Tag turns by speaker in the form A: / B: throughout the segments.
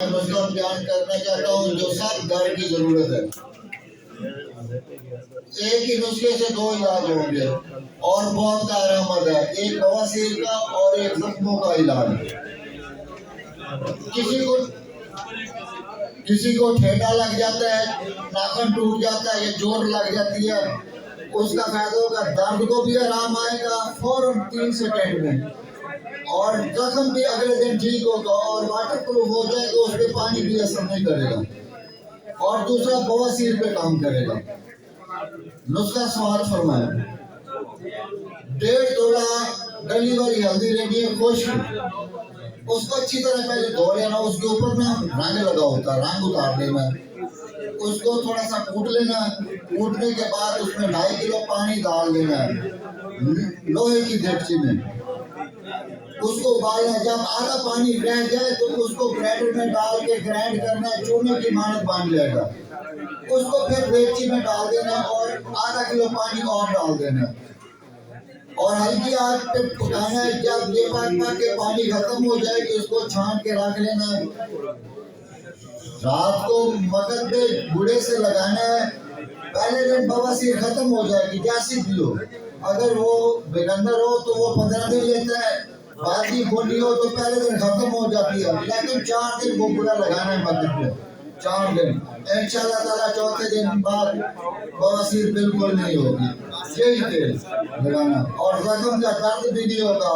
A: مسئلہ بیان کرنا چاہتا ہوں جو سب گھر کی ضرورت ہے. ایک ہی نسخے سے دو علاج ہوں گے اور بہت کارآمد ہے. ایک بواسیر کا اور ایک زخموں کا علاج. کسی کو ٹھیڈا لگ جاتا ہے, ناخن ٹوٹ جاتا ہے یا چوٹ لگ جاتی ہے, اس کا فائدہ ہوگا, درد کو بھی آرام آئے گا فوراً 3 سیکنڈ میں, اور زخم بھی اگلے دن ٹھیک ہوگا اور واٹر پروف ہو جائے گا, اس پہ پانی بھی اثر نہیں کرے گا. اور دوسرا بواسیر پہ کام کرے گا. نسخہ سماعت فرمائیں. 1.5 تولا گلی والی ہلدی لینی ہے خشک, اس کو اچھی طرح پہلے دھو لینا. اس کے اوپر نا رنگ لگا ہوتا ہے, رنگ اتار لینا. اس کو تھوڑا سا کوٹ لینا. کوٹنے کے بعد اس میں 2.5 کلو پانی ڈال دینا ہے لوہے کی دیگچی میں. اس کو ابالنا. جب آدھا پانی رہ جائے تو اس کو گرائنڈر میں ڈال کے گرائنڈ کرنا ہے, چونے کی مانند بن جائے گا. اس کو پھر دیگچی میں ڈال دینا اور آدھا کلو پانی اور ڈال دینا اور ہلکی آنچ پہ پکانا ہے. جب یہ پک کے پانی ختم ہو جائے گی اس کو چھان کے رکھ لینا ہے. رات کو مغرب پہ بڑے سے لگانا ہے. پہلے دن بواسیر ختم ہو جائے گی جیسی بھی ہو. اگر وہ بگندر ہو تو وہ 15 دن لیتا ہے, باقی بونی ہو تو پہلے دن ختم ہو جاتی ہے. لیکن 4 دن وہ بڑا لگانا ہے مغرب پہ, 4 دن. انشاءاللہ تعالیٰ چوتھے دن بعد بواسیر بالکل نہیں ہوگی. یہی تیل لگانا اور زخم کا درد بھی نہیں ہوگا.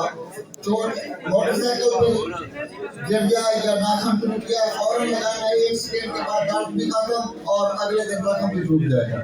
A: چوٹ موٹر سائیکل پہ گر جائے یا ناخن ٹوٹ گیا فوراً لگانا ہے. 1 سیکنڈ کے بعد درد بھی ختم اور اگلے دن زخم بھی ٹوٹ جائے گا.